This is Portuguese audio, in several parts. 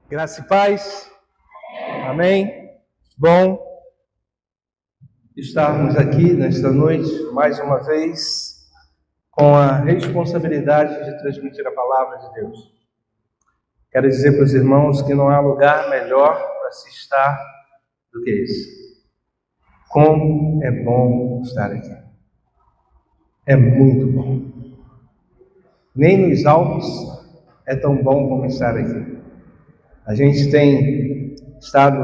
Graça e paz. Amém. Bom estarmos aqui nesta noite, mais uma vez, com a responsabilidade de transmitir a palavra de Deus. Quero dizer para os irmãos que não há lugar melhor para se estar do que esse. Como é bom estar aqui. É muito bom. Nem nos Alpes é tão bom como estar aqui. A gente tem estado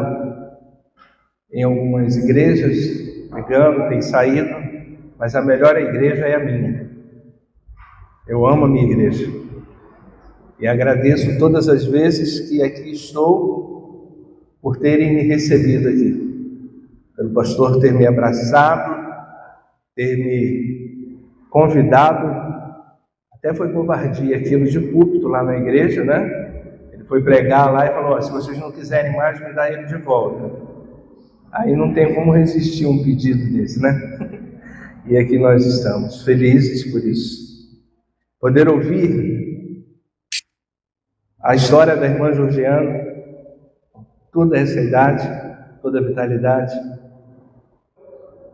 em algumas igrejas, pregando, tem saído, mas a melhor igreja é a minha. Eu amo a minha igreja. E agradeço todas as vezes que aqui estou por terem me recebido aqui. Pelo pastor ter me abraçado, ter me convidado. Até foi covardia aquilo de púlpito lá na igreja, né? Ele foi pregar lá e falou: se vocês não quiserem mais, me dá ele de volta. Aí não tem como resistir um pedido desse, né? E aqui nós estamos, felizes por isso. Poder ouvir a história da irmã Georgiana, toda essa idade, toda a vitalidade.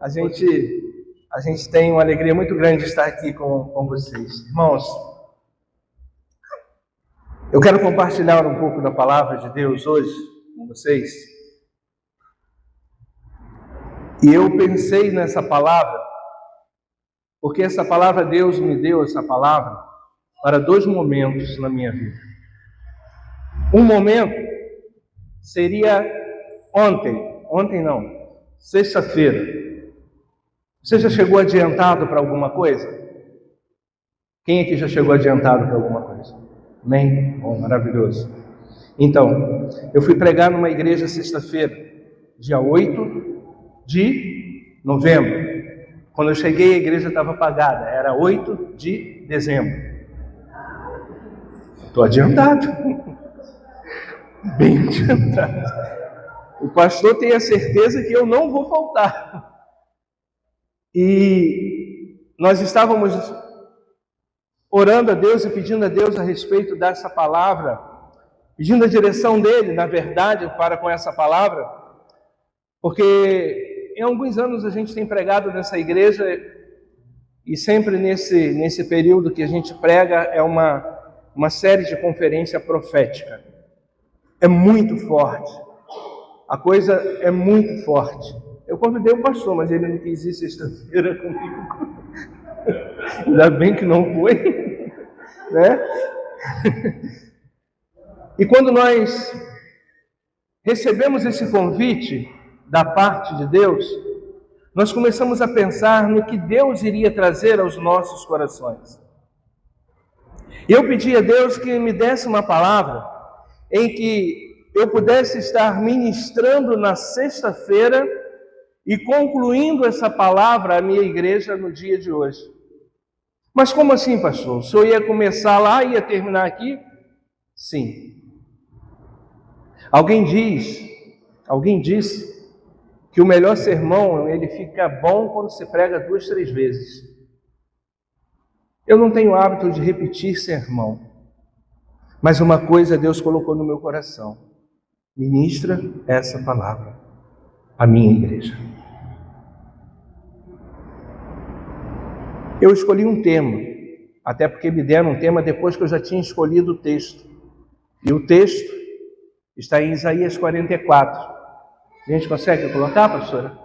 A gente tem uma alegria muito grande de estar aqui com vocês. Irmãos, eu quero compartilhar um pouco da palavra de Deus hoje com vocês. E eu pensei nessa palavra, porque essa palavra, Deus me deu essa palavra para dois momentos na minha vida. Um momento seria sexta-feira. Você já chegou adiantado para alguma coisa? Quem aqui já chegou adiantado para alguma coisa? Amém? Bom, maravilhoso. Então, eu fui pregar numa igreja sexta-feira, dia 8 de novembro. Quando eu cheguei, a igreja estava apagada. Era 8 de dezembro. Estou adiantado. Bem adiantado. O pastor tem a certeza que eu não vou faltar. E nós estávamos orando a Deus e pedindo a Deus a respeito dessa palavra, pedindo a direção dele, na verdade, para com essa palavra, porque em alguns anos a gente tem pregado nessa igreja e sempre nesse período que a gente prega é uma série de conferência profética. É muito forte. A coisa é muito forte. Eu convidei o pastor, mas ele não quis ir sexta-feira comigo. Ainda bem que não foi, né? E quando nós recebemos esse convite da parte de Deus, nós começamos a pensar no que Deus iria trazer aos nossos corações. Eu pedi a Deus que me desse uma palavra em que eu pudesse estar ministrando na sexta-feira e concluindo essa palavra à minha igreja no dia de hoje. Mas como assim, pastor? O senhor ia começar lá e ia terminar aqui? Sim. Alguém disse que o melhor sermão, ele fica bom quando se prega 2, 3 vezes. Eu não tenho hábito de repetir sermão, mas uma coisa Deus colocou no meu coração: ministra essa palavra à minha igreja. Eu escolhi um tema, até porque me deram um tema depois que eu já tinha escolhido o texto. E o texto está em Isaías 44. A gente consegue colocar, pastora?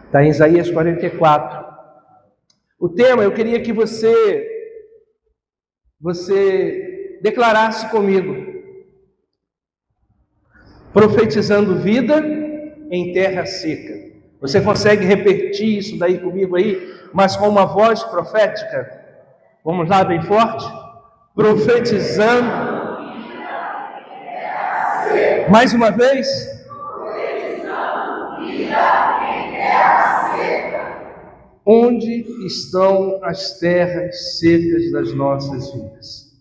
Está em Isaías 44. O tema, eu queria que você declarasse comigo: profetizando vida em terra seca. Você consegue repetir isso daí comigo aí, mas com uma voz profética? Vamos lá, bem forte? Profetizando. Mais uma vez. Onde estão as terras secas das nossas vidas?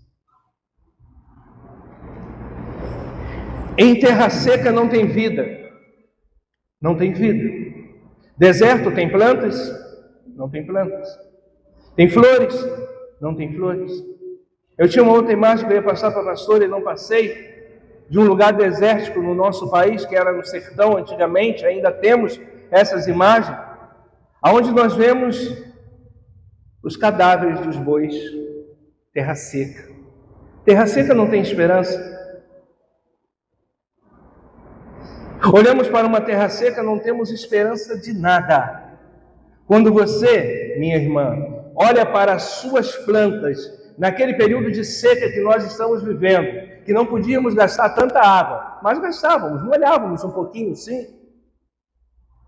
Em terra seca não tem vida. Não tem vida. Deserto tem plantas? Não tem plantas. Tem flores? Não tem flores. Eu tinha uma outra imagem que eu ia passar para a pastora e não passei, de um lugar desértico no nosso país, que era no sertão antigamente, ainda temos essas imagens, aonde nós vemos os cadáveres dos bois, terra seca. Terra seca não tem esperança. Olhamos para uma terra seca, não temos esperança de nada. Quando você, minha irmã, olha para as suas plantas, naquele período de seca que nós estamos vivendo, que não podíamos gastar tanta água, mas gastávamos, molhávamos um pouquinho, sim.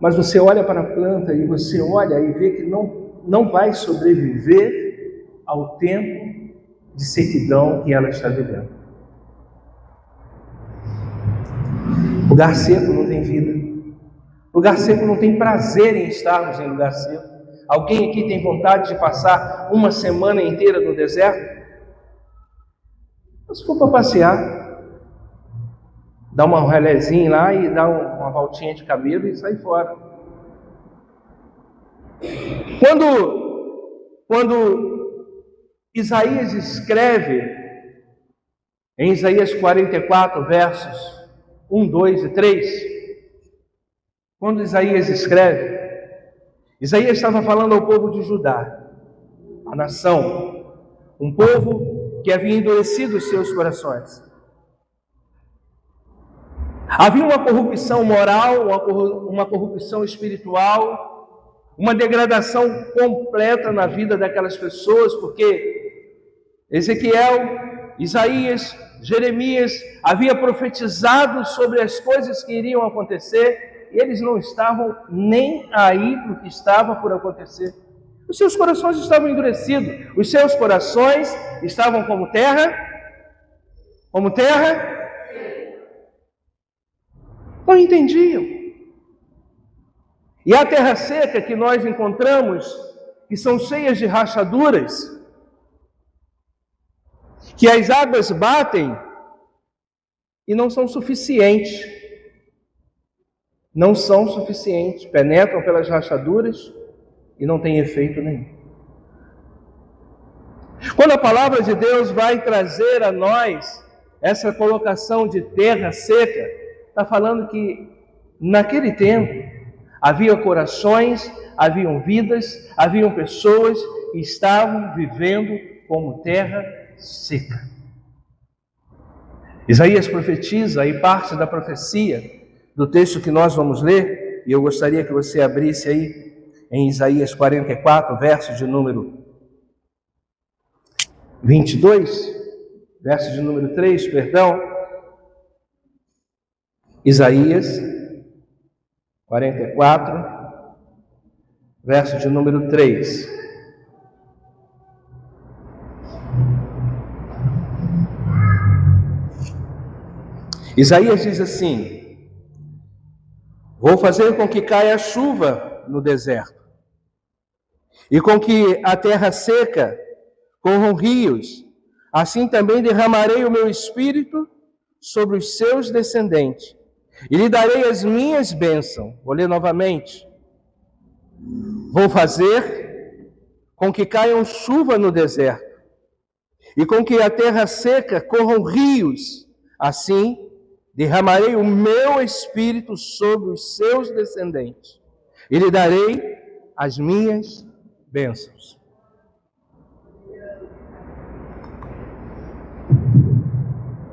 Mas você olha para a planta e você olha e vê que não vai sobreviver ao tempo de sequidão que ela está vivendo. Lugar seco não tem vida. Lugar seco não tem prazer em estarmos em lugar seco. Alguém aqui tem vontade de passar uma semana inteira no deserto? Se for para passear, dá uma relézinha lá e dá uma voltinha de camelo e sai fora. Quando Isaías escreve em Isaías 44, versos 1, 2 e 3, quando Isaías escreve, Isaías estava falando ao povo de Judá, a nação, um povo que havia endurecido os seus corações. Havia uma corrupção moral, uma corrupção espiritual, uma degradação completa na vida daquelas pessoas, porque Ezequiel, Isaías, Jeremias havia profetizado sobre as coisas que iriam acontecer, e eles não estavam nem aí para o que estava por acontecer. Os seus corações estavam endurecidos, os seus corações estavam como terra, não entendiam. E a terra seca que nós encontramos, que são cheias de rachaduras, que as águas batem e não são suficientes, penetram pelas rachaduras e não tem efeito nenhum. Quando a palavra de Deus vai trazer a nós essa colocação de terra seca, está falando que naquele tempo havia corações, haviam vidas, haviam pessoas que estavam vivendo como terra seca. Isaías profetiza, e parte da profecia do texto que nós vamos ler, e eu gostaria que você abrisse aí em Isaías 44, verso de número 22, verso de número 3, perdão. Isaías 44, verso de número 3. Isaías diz assim: vou fazer com que caia chuva no deserto, e com que a terra seca corram rios, assim também derramarei o meu espírito sobre os seus descendentes, e lhe darei as minhas bênçãos. Vou ler novamente. Vou fazer com que caiam chuva no deserto, e com que a terra seca corram rios, assim derramarei o meu espírito sobre os seus descendentes, e lhe darei as minhas bênçãos.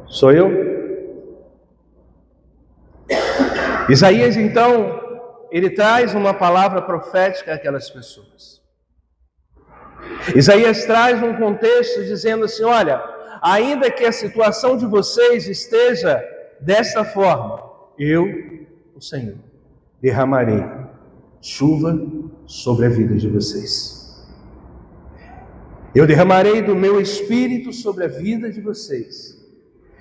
Sou eu? Isaías, então, ele traz uma palavra profética àquelas pessoas. Isaías traz um contexto dizendo assim: olha, ainda que a situação de vocês esteja desta forma, eu, o Senhor, derramarei chuva sobre a vida de vocês. Eu derramarei do meu espírito sobre a vida de vocês.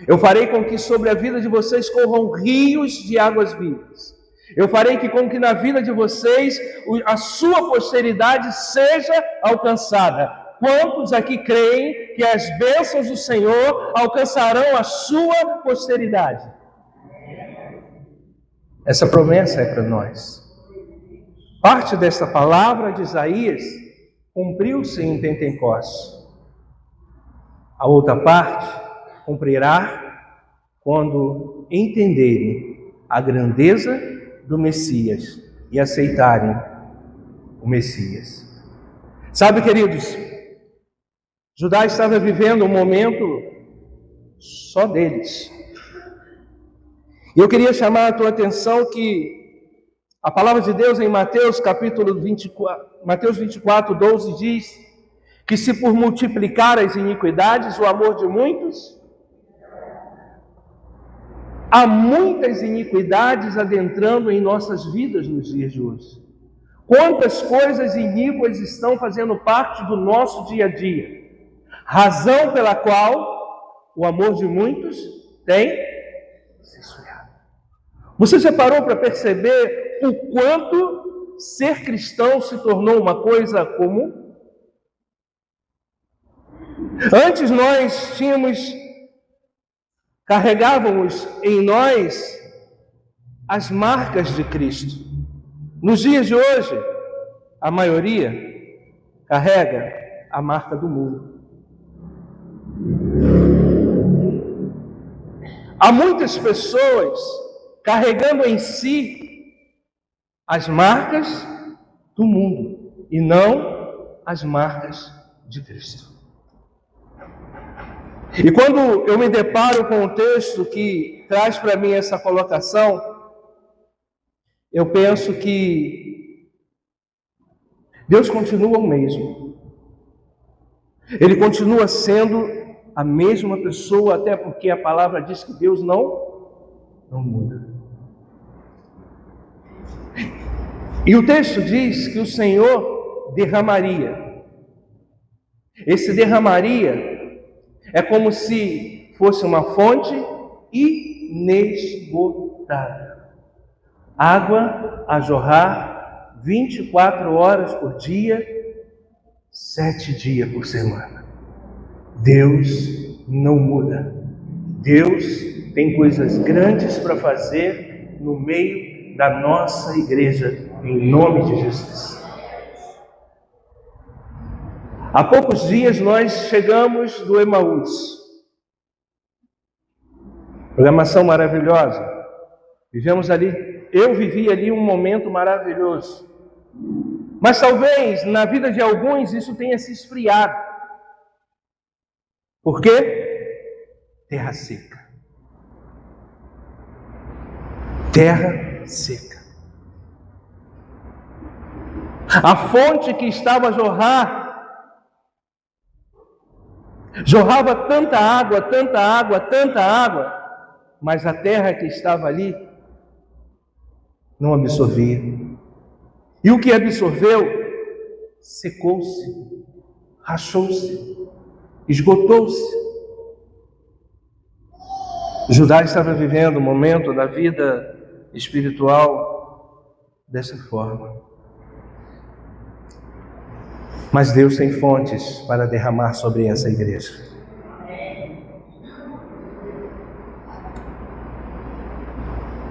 Eu farei com que sobre a vida de vocês corram rios de águas vivas. Eu farei com que na vida de vocês a sua posteridade seja alcançada. Quantos aqui creem que as bênçãos do Senhor alcançarão a sua posteridade? Essa promessa é para nós. Parte dessa palavra de Isaías cumpriu-se em Pentecostes. A outra parte cumprirá quando entenderem a grandeza do Messias e aceitarem o Messias. Sabe, queridos, Judá estava vivendo um momento só deles. E eu queria chamar a tua atenção que a palavra de Deus em Mateus capítulo 24, Mateus 24, 12 diz que se por multiplicar as iniquidades, o amor de muitos, há muitas iniquidades adentrando em nossas vidas nos dias de hoje. Quantas coisas iníquas estão fazendo parte do nosso dia a dia, razão pela qual o amor de muitos tem se esfriado. Você já parou para perceber o quanto ser cristão se tornou uma coisa comum? Antes nós carregávamos em nós as marcas de Cristo. Nos dias de hoje, a maioria carrega a marca do mundo. Há muitas pessoas carregando em si as marcas do mundo e não as marcas de Cristo. E quando eu me deparo com o texto que traz para mim essa colocação, eu penso que Deus continua o mesmo. Ele continua sendo a mesma pessoa, até porque a palavra diz que Deus não muda. E o texto diz que o Senhor derramaria. Esse derramaria é como se fosse uma fonte inesgotável. Água a jorrar 24 horas por dia, 7 dias por semana. Deus não muda. Deus tem coisas grandes para fazer no meio da nossa igreja, em nome de Jesus. Há poucos dias nós chegamos do Emaús. Programação maravilhosa. Vivemos ali, eu vivi ali um momento maravilhoso. Mas talvez na vida de alguns isso tenha se esfriado. Por quê? Terra seca. Terra seca. A fonte que estava a jorrava tanta água, tanta água, tanta água, mas a terra que estava ali não absorvia. E o que absorveu, secou-se, rachou-se, esgotou-se. Judá estava vivendo um momento da vida espiritual dessa forma. Mas Deus tem fontes para derramar sobre essa igreja.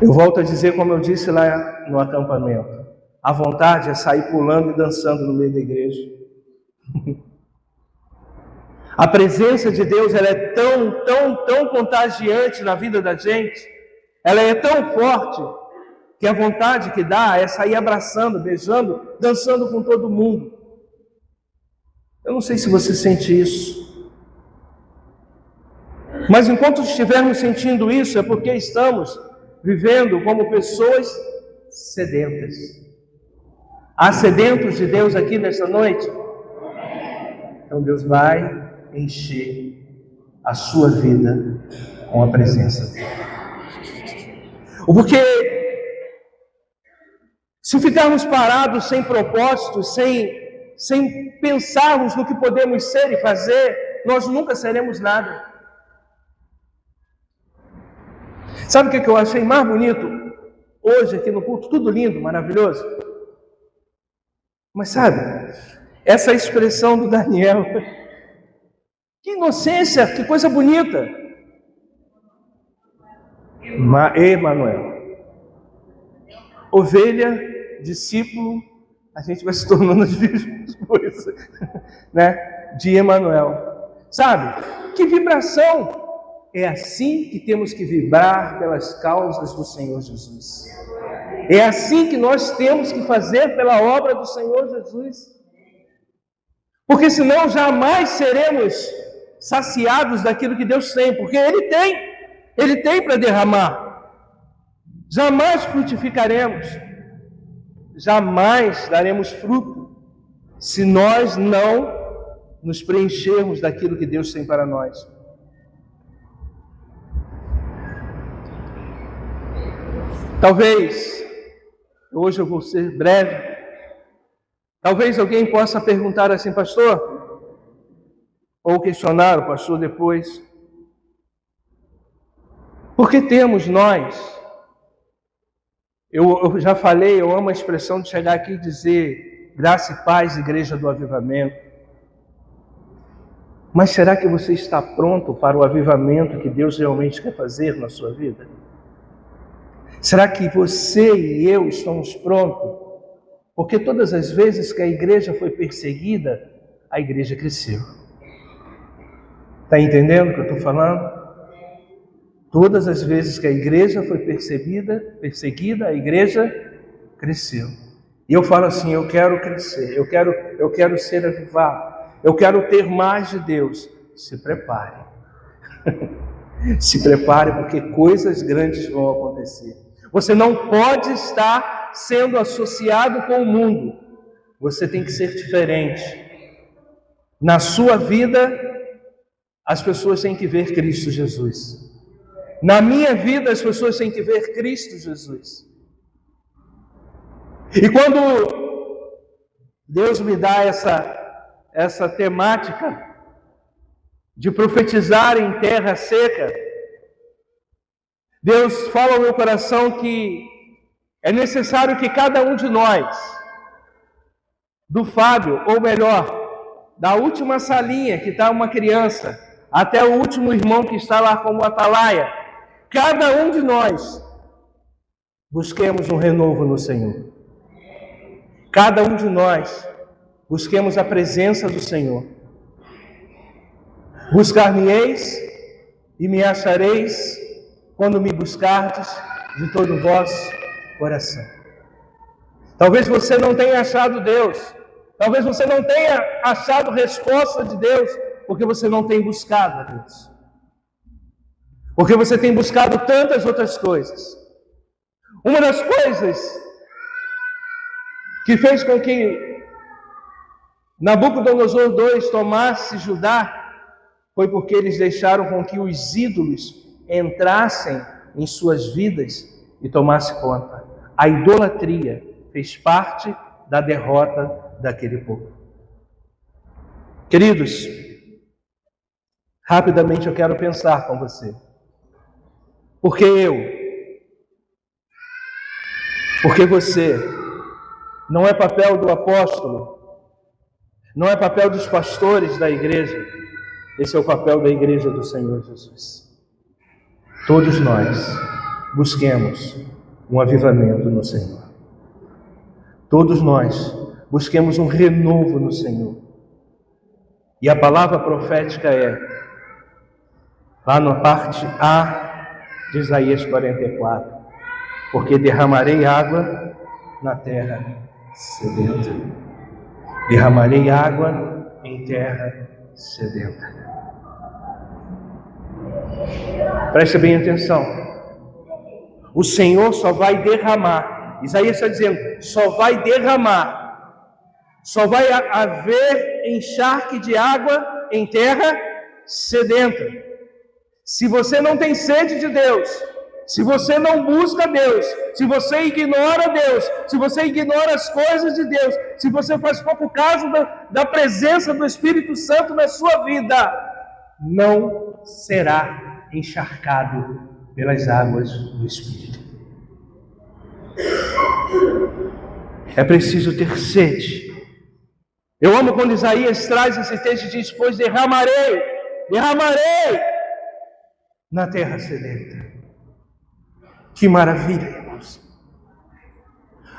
Eu volto a dizer, como eu disse lá no acampamento, a vontade é sair pulando e dançando no meio da igreja. A presença de Deus, ela é tão contagiante na vida da gente, ela é tão forte, que a vontade que dá é sair abraçando, beijando, dançando com todo mundo. Eu não sei se você sente isso, mas enquanto estivermos sentindo isso, é porque estamos vivendo como pessoas sedentas. Há sedentos de Deus aqui nesta noite? Então Deus vai encher a sua vida com a presença dele. Porque se ficarmos parados sem propósito, sem pensarmos no que podemos ser e fazer, nós nunca seremos nada. Sabe o que eu achei mais bonito hoje aqui no culto? Tudo lindo, maravilhoso. Mas sabe, essa expressão do Daniel, que inocência, que coisa bonita. Emanuel, ovelha, discípulo, a gente vai se tornando as mesmas coisas, né? De Emanuel. Sabe, Que vibração! É assim que temos que vibrar pelas causas do Senhor Jesus. É assim que nós temos que fazer pela obra do Senhor Jesus. Porque senão jamais seremos saciados daquilo que Deus tem, porque Ele tem para derramar. Jamais frutificaremos, jamais daremos fruto, se nós não nos preenchermos daquilo que Deus tem para nós. Talvez, hoje eu vou ser breve, talvez alguém possa perguntar assim, pastor, ou questionar o pastor depois, por que temos nós? Eu já falei, eu amo a expressão de chegar aqui e dizer graça e paz, Igreja do Avivamento. Mas será que você está pronto para o avivamento que Deus realmente quer fazer na sua vida? Será que você e eu estamos prontos? Porque todas as vezes que a igreja foi perseguida, a igreja cresceu. Está entendendo o que eu estou falando? Todas as vezes que a igreja foi perseguida, a igreja cresceu. E eu falo assim, eu quero crescer, eu quero ser avivado, eu quero ter mais de Deus. Se prepare. Se prepare, porque coisas grandes vão acontecer. Você não pode estar sendo associado com o mundo. Você tem que ser diferente. Na sua vida, as pessoas têm que ver Cristo Jesus. Na minha vida, as pessoas têm que ver Cristo Jesus. E quando Deus me dá essa temática de profetizar em terra seca, Deus fala ao meu coração que é necessário que cada um de nós, do Fábio, ou melhor, da última salinha que está uma criança, até o último irmão que está lá como atalaia, cada um de nós busquemos um renovo no Senhor. Cada um de nós busquemos a presença do Senhor. Buscar-me-eis e me achareis quando me buscardes de todo o vosso coração. Talvez você não tenha achado Deus, talvez você não tenha achado resposta de Deus, porque você não tem buscado a Deus. Porque você tem buscado tantas outras coisas. Uma das coisas que fez com que Nabucodonosor II tomasse Judá foi porque eles deixaram com que os ídolos entrassem em suas vidas e tomassem conta. A idolatria fez parte da derrota daquele povo. Queridos, rapidamente eu quero pensar com você. Porque eu? Porque você? Não é papel do apóstolo, não é papel dos pastores da igreja, esse é o papel da igreja do Senhor Jesus. Todos nós busquemos um avivamento no Senhor. Todos nós busquemos um renovo no Senhor. E a palavra profética é, lá na parte A de Isaías 44, porque derramarei água na terra sedenta. Derramarei água em terra sedenta. Preste bem atenção. O Senhor só vai derramar. Isaías está dizendo, só vai derramar. Só vai haver encharque de água em terra sedenta. Se você não tem sede de Deus, se você não busca Deus, se você ignora Deus, se você ignora as coisas de Deus, se você faz pouco caso da presença do Espírito Santo na sua vida, não será encharcado pelas águas do Espírito. É preciso ter sede. Eu amo quando Isaías traz esse texto e diz, pois derramarei na terra sedenta. Que maravilha, irmãos.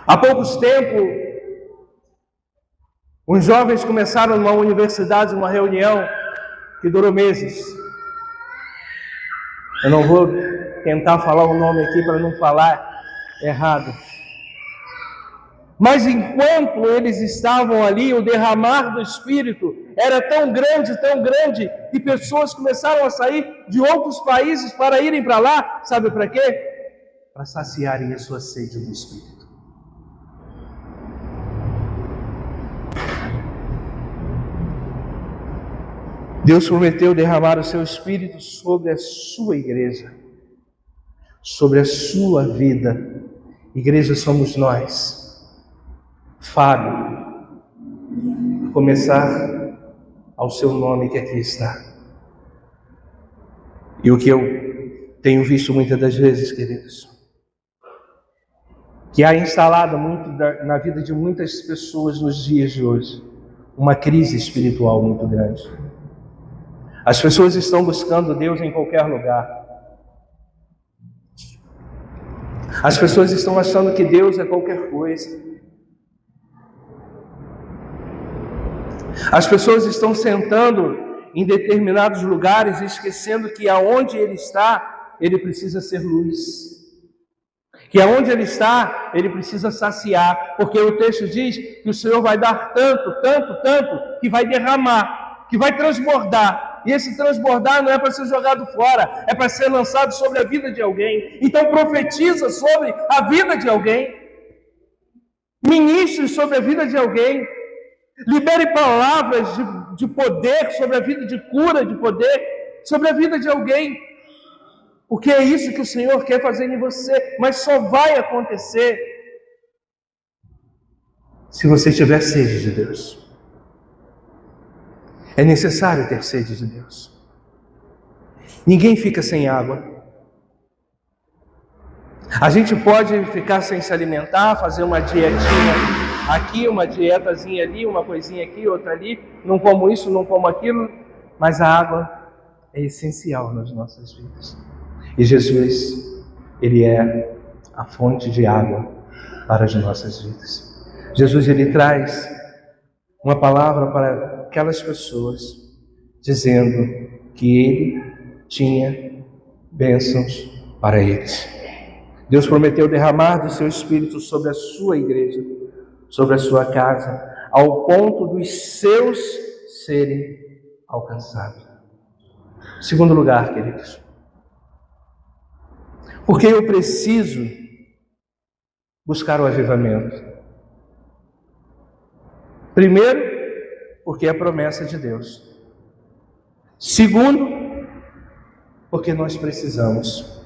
Há poucos tempos, os jovens começaram numa universidade, uma reunião que durou meses. Eu não vou tentar falar o nome aqui para não falar errado. Mas enquanto eles estavam ali, o derramar do Espírito era tão grande, que pessoas começaram a sair de outros países para irem para lá. Sabe para quê? Para saciarem a sua sede do Espírito. Deus prometeu derramar o seu Espírito sobre a sua igreja, sobre a sua vida. Igreja somos nós. Faro, a começar ao seu nome que aqui está. E o que eu tenho visto muitas das vezes, queridos, que há instalado muito na vida de muitas pessoas nos dias de hoje, uma crise espiritual muito grande. As pessoas estão buscando Deus em qualquer lugar. As pessoas estão achando que Deus é qualquer coisa. As pessoas estão sentando em determinados lugares, esquecendo que aonde Ele está, Ele precisa ser luz. Que aonde Ele está, Ele precisa saciar. Porque o texto diz que o Senhor vai dar tanto, que vai derramar, que vai transbordar. E esse transbordar não é para ser jogado fora, é para ser lançado sobre a vida de alguém. Então profetiza sobre a vida de alguém. Ministre sobre a vida de alguém. Libere palavras de poder sobre a vida, de cura, de poder sobre a vida de alguém. Porque é isso que o Senhor quer fazer em você, mas só vai acontecer se você tiver sede de Deus. É necessário ter sede de Deus. Ninguém fica sem água. A gente pode ficar sem se alimentar, fazer uma dietinha aqui, uma dietazinha ali, uma coisinha aqui, outra ali, não como isso, não como aquilo, mas a água é essencial nas nossas vidas. E Jesus, Ele é a fonte de água para as nossas vidas. Jesus, Ele traz uma palavra para aquelas pessoas, dizendo que Ele tinha bênçãos para eles. Deus prometeu derramar do seu Espírito sobre a sua igreja, sobre a sua casa, ao ponto dos seus serem alcançados. Segundo lugar, queridos, porque eu preciso buscar o avivamento. Primeiro, porque é a promessa de Deus. Segundo, porque nós precisamos.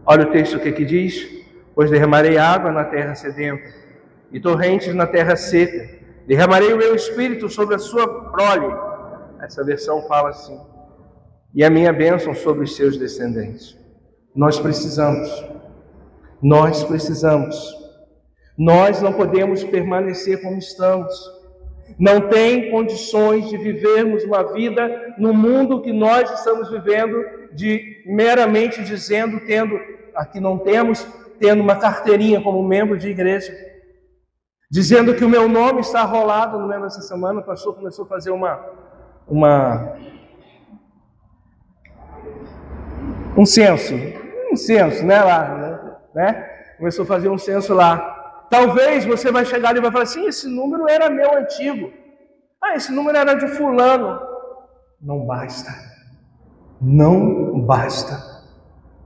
Olha o texto que aqui diz: pois derramarei água na terra sedenta e torrentes na terra seca. Derramarei o meu espírito sobre a sua prole. Essa versão fala assim: e a minha bênção sobre os seus descendentes. Nós precisamos. Nós precisamos. Nós não podemos permanecer como estamos. Não tem condições de vivermos uma vida no mundo que nós estamos vivendo, de meramente dizendo, tendo uma carteirinha como membro de igreja, dizendo que o meu nome está rolado. Não lembro, essa semana o pastor começou a fazer um censo, né, lá, né? Começou a fazer um censo lá. Talvez você vai chegar ali e vai falar assim: esse número era meu antigo. Esse número era de fulano. Não basta. Não basta.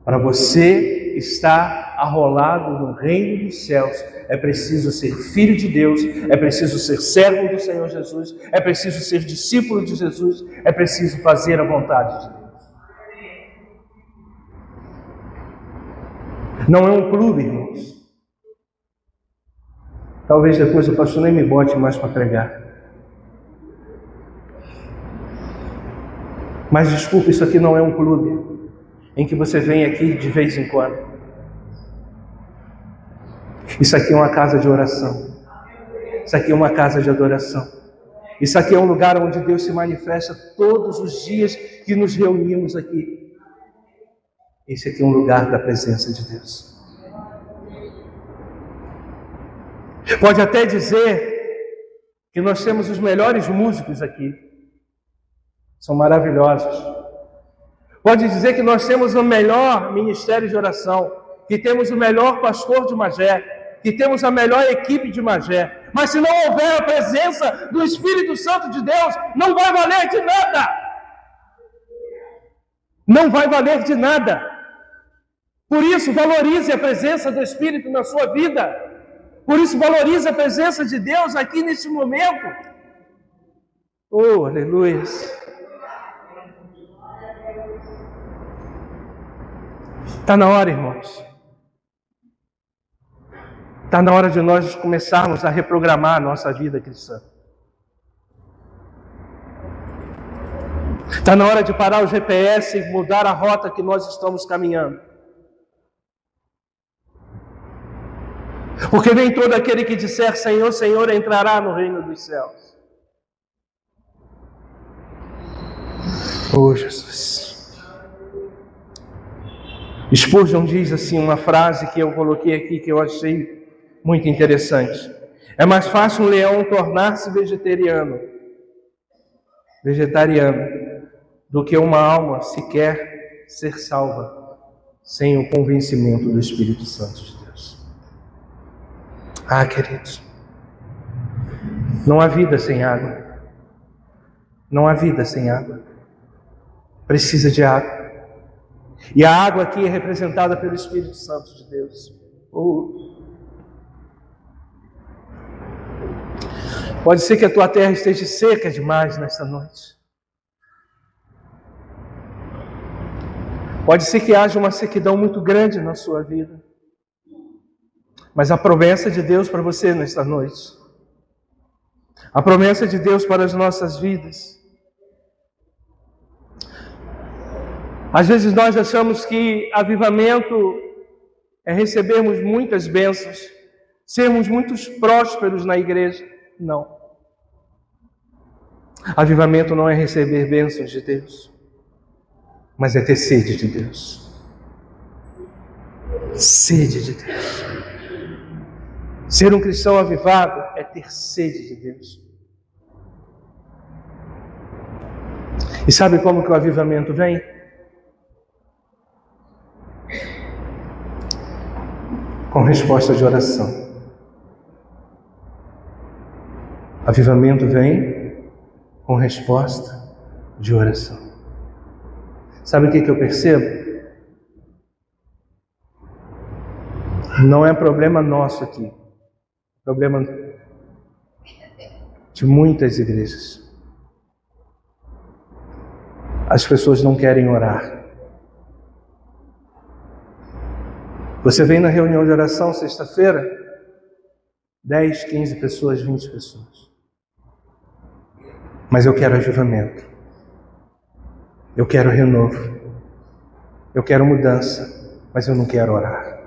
Para você estar arrolado no reino dos céus, é preciso ser filho de Deus, é preciso ser servo do Senhor Jesus, é preciso ser discípulo de Jesus, é preciso fazer a vontade de Deus. Não é um clube, irmãos. Talvez depois o pastor nem me bote mais para pregar. Mas desculpe, isso aqui não é um clube em que você vem aqui de vez em quando. Isso aqui é uma casa de oração. Isso aqui é uma casa de adoração. Isso aqui é um lugar onde Deus se manifesta todos os dias que nos reunimos aqui. Esse aqui é um lugar da presença de Deus. Pode até dizer que nós temos os melhores músicos aqui. São maravilhosos. Pode dizer que nós temos o melhor ministério de oração, que temos o melhor pastor de Magé, que temos a melhor equipe de Magé. Mas se não houver a presença do Espírito Santo de Deus, não vai valer de nada. Não vai valer de nada. Por isso, valorize a presença do Espírito na sua vida. Por isso, valorize a presença de Deus aqui neste momento. Oh, aleluia. Está na hora, irmãos. Está na hora de nós começarmos a reprogramar a nossa vida cristã. Está na hora de parar o GPS e mudar a rota que nós estamos caminhando. Porque nem todo aquele que disser Senhor, Senhor entrará no reino dos céus. Oh, Jesus. Spurgeon diz assim uma frase que eu coloquei aqui que eu achei muito interessante. É mais fácil um leão tornar-se vegetariano do que uma alma sequer ser salva sem o convencimento do Espírito Santo de Deus. Ah, queridos, não há vida sem água. Não há vida sem água. Precisa de água. E a água aqui é representada pelo Espírito Santo de Deus. Pode ser que a tua terra esteja seca demais nesta noite. Pode ser que haja uma sequidão muito grande na sua vida. Mas a promessa de Deus para você nesta noite, a promessa de Deus para as nossas vidas. Às vezes nós achamos que avivamento é recebermos muitas bênçãos, sermos muito prósperos na igreja. Não. Avivamento não é receber bênçãos de Deus, mas é ter sede de Deus. Sede de Deus. Ser um cristão avivado é ter sede de Deus. E sabe como que o avivamento vem? Com resposta de oração. Avivamento vem com resposta de oração. Sabe o que eu percebo? Não é problema nosso aqui. É problema de muitas igrejas. As pessoas não querem orar. Você vem na reunião de oração sexta-feira, 10, 15 pessoas, 20 pessoas. Mas eu quero avivamento. Eu quero renovo. Eu quero mudança, mas eu não quero orar.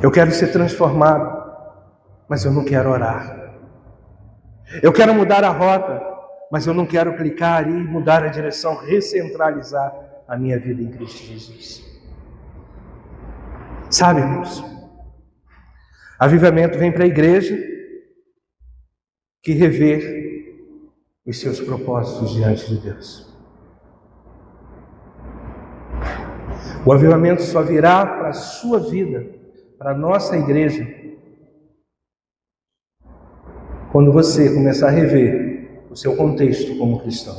Eu quero ser transformado, mas eu não quero orar. Eu quero mudar a rota, mas eu não quero clicar e mudar a direção, recentralizar a minha vida em Cristo Jesus. Sabe, irmãos? Avivamento vem para a igreja que rever os seus propósitos diante de Deus. O avivamento só virá para a sua vida, para a nossa igreja, quando você começar a rever o seu contexto como cristão.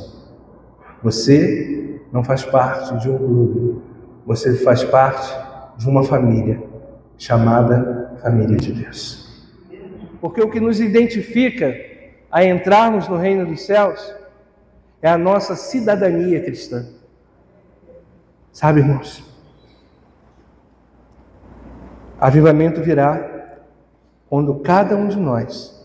Você não faz parte de um clube, você faz parte de uma família chamada Família de Deus. Porque o que nos identifica a entrarmos no reino dos céus é a nossa cidadania cristã. Sabe, irmãos? Avivamento virá quando cada um de nós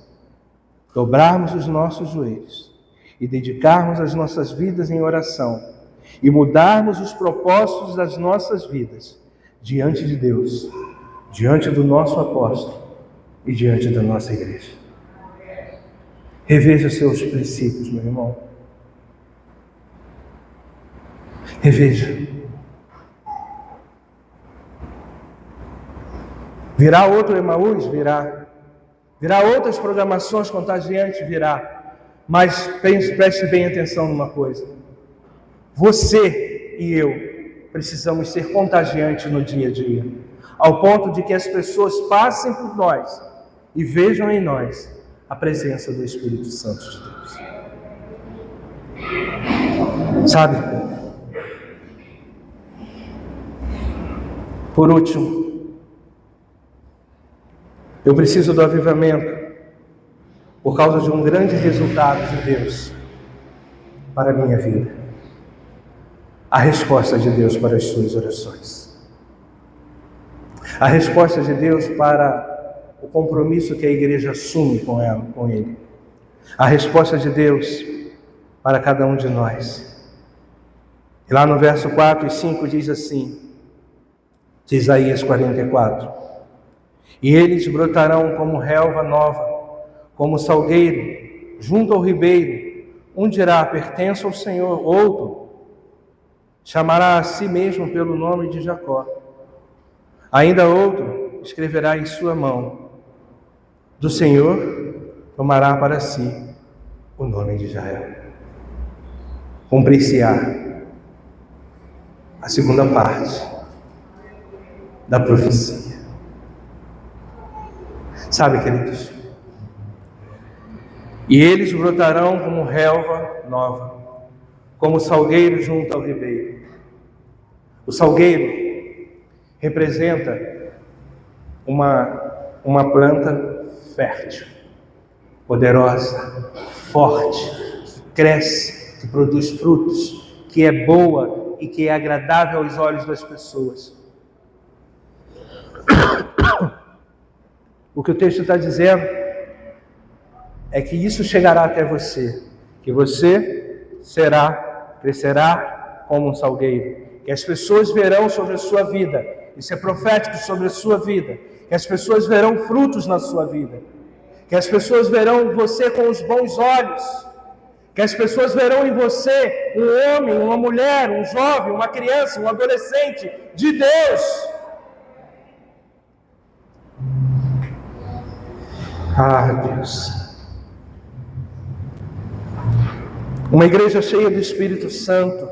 dobrarmos os nossos joelhos e dedicarmos as nossas vidas em oração e mudarmos os propósitos das nossas vidas diante de Deus, diante do nosso apóstolo e diante da nossa igreja. Reveja os seus princípios, meu irmão. Reveja. Virá outro Emaús? Virá. Virá outras programações contagiantes? Virá. Mas preste bem atenção numa coisa. Você e eu precisamos ser contagiantes no dia a dia, ao ponto de que as pessoas passem por nós e vejam em nós a presença do Espírito Santo de Deus. Sabe? Por último, eu preciso do avivamento por causa de um grande resultado de Deus para a minha vida. A resposta de Deus para as suas orações. A resposta de Deus para o compromisso que a igreja assume com Ele. A resposta de Deus para cada um de nós. E lá no verso 4 e 5 diz assim, de Isaías 44: E eles brotarão como relva nova, como salgueiro, junto ao ribeiro. Um dirá, pertenço ao Senhor, outro chamará a si mesmo pelo nome de Jacó. Ainda outro escreverá em sua mão, do Senhor tomará para si o nome de Israel. Cumprir-se-á a segunda parte da profecia. Sabe, queridos? E eles brotarão como relva nova, como salgueiro junto ao ribeiro. O salgueiro representa uma planta fértil, poderosa, forte, que cresce, que produz frutos, que é boa e que é agradável aos olhos das pessoas. O que o texto está dizendo é que isso chegará até você, que você crescerá como um salgueiro, que as pessoas verão sobre a sua vida, isso é profético sobre a sua vida, que as pessoas verão frutos na sua vida, que as pessoas verão você com os bons olhos, que as pessoas verão em você um homem, uma mulher, um jovem, uma criança, um adolescente de Deus. Ah, Deus. Uma igreja cheia do Espírito Santo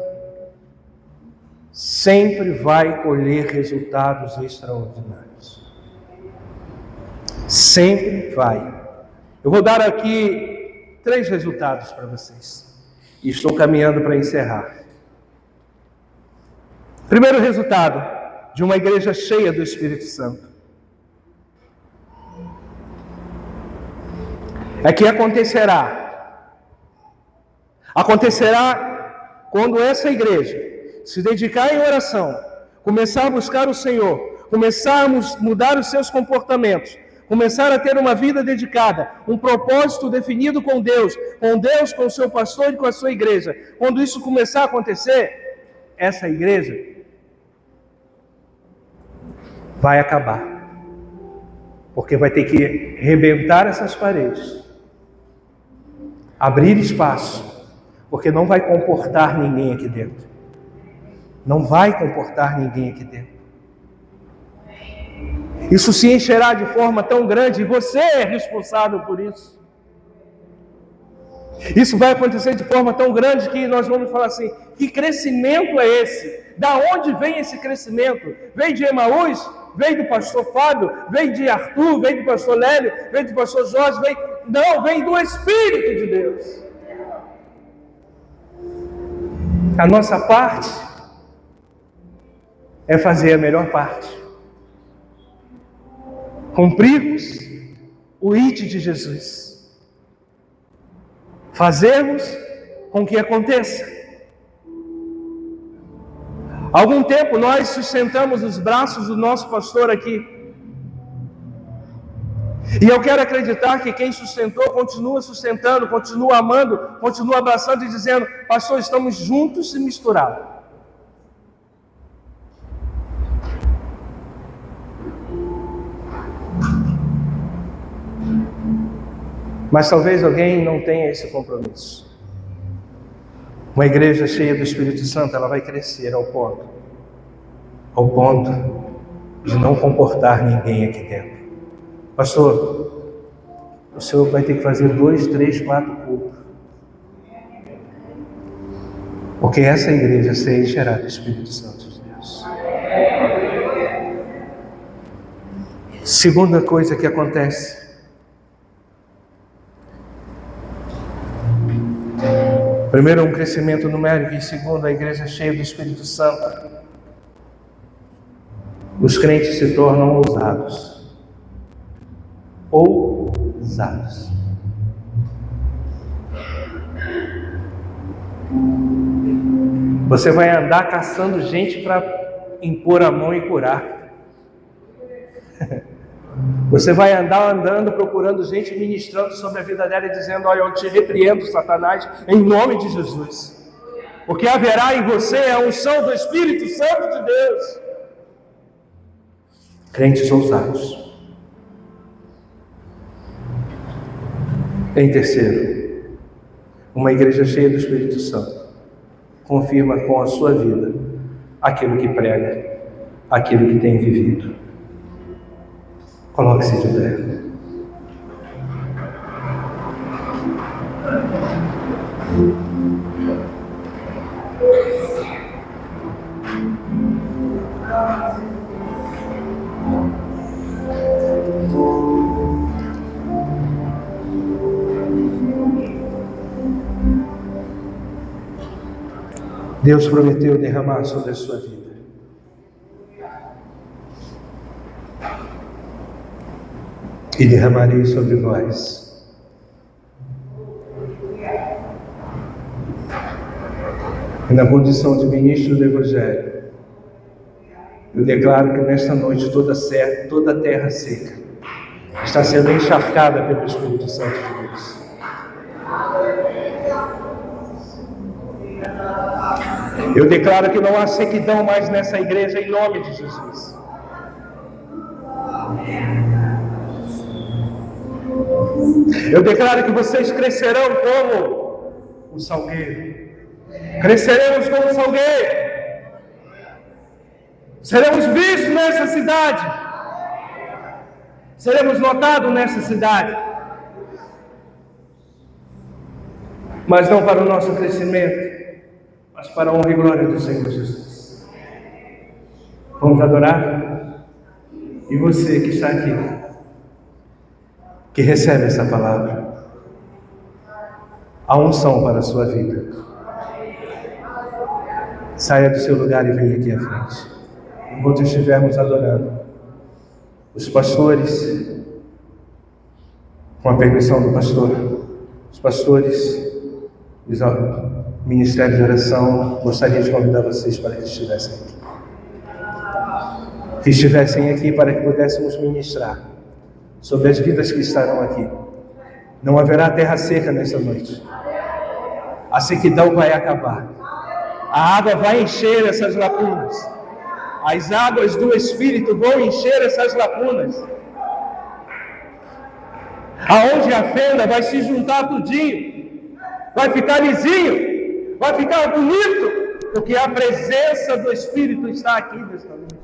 sempre vai colher resultados extraordinários. Sempre vai. Eu vou dar aqui 3 resultados para vocês. E estou caminhando para encerrar. Primeiro resultado de uma igreja cheia do Espírito Santo é que acontecerá quando essa igreja se dedicar em oração, começar a buscar o Senhor, começar a mudar os seus comportamentos, começar a ter uma vida dedicada, um propósito definido com Deus, com o seu pastor e com a sua igreja. Quando isso começar a acontecer, essa igreja vai acabar, porque vai ter que rebentar essas paredes, abrir espaço, porque não vai comportar ninguém aqui dentro. Não vai comportar ninguém aqui dentro. Isso se encherá de forma tão grande e você é responsável por isso. Isso vai acontecer de forma tão grande que nós vamos falar assim: que crescimento é esse? Da onde vem esse crescimento? Vem de Emaús? Vem do pastor Fábio? Vem de Arthur? Vem do pastor Lélio? Vem do pastor Jorge? Não, vem do Espírito de Deus. A nossa parte é fazer a melhor parte. Cumprirmos o id de Jesus. Fazermos com que aconteça. Há algum tempo nós sustentamos os braços do nosso pastor aqui. E eu quero acreditar que quem sustentou, continua sustentando, continua amando, continua abraçando e dizendo: pastor, estamos juntos e misturados. Mas talvez alguém não tenha esse compromisso. Uma igreja cheia do Espírito Santo, ela vai crescer ao ponto de não comportar ninguém aqui dentro. Pastor, o senhor vai ter que fazer 2, 3, 4 cultos. Porque essa igreja se encherá do Espírito Santo de Deus. Segunda coisa que acontece. Primeiro, um crescimento numérico, e segundo, a igreja cheia do Espírito Santo. Os crentes se tornam ousados. Ousados. Você vai andar caçando gente para impor a mão e curar. Você vai andar andando procurando gente, ministrando sobre a vida dela e dizendo: olha, eu te repreendo, Satanás, em nome de Jesus. Porque haverá em você a unção do Espírito Santo de Deus. Crentes ousados. Em terceiro, uma igreja cheia do Espírito Santo confirma com a sua vida aquilo que prega, aquilo que tem vivido. Coloque-se de pé. Deus prometeu derramar sobre a sua vida. E derramarei sobre vós. E na condição de ministro do Evangelho, eu declaro que nesta noite toda a terra seca está sendo encharcada pelo Espírito Santo de Deus. Eu declaro que não há sequidão mais nessa igreja, em nome de Jesus. Eu declaro que vocês crescerão como o salgueiro. Cresceremos como o salgueiro. Seremos vistos nessa cidade. Seremos notados nessa cidade. Mas não para o nosso crescimento, mas para a honra e glória do Senhor Jesus. Vamos adorar? E você que está aqui, que recebe essa palavra, a unção para a sua vida, saia do seu lugar e venha aqui à frente. Enquanto estivermos adorando, os pastores, com a permissão do pastor, os pastores, os ministérios de oração, gostaria de convidar vocês para que estivessem aqui. Que estivessem aqui para que pudéssemos ministrar sobre as vidas que estarão aqui. Não haverá terra seca nessa noite. A sequidão vai acabar. A água vai encher essas lacunas. As águas do Espírito vão encher essas lacunas. Aonde a fenda vai se juntar tudinho, vai ficar lisinho, vai ficar bonito, porque a presença do Espírito está aqui nesta noite.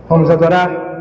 Vamos adorar?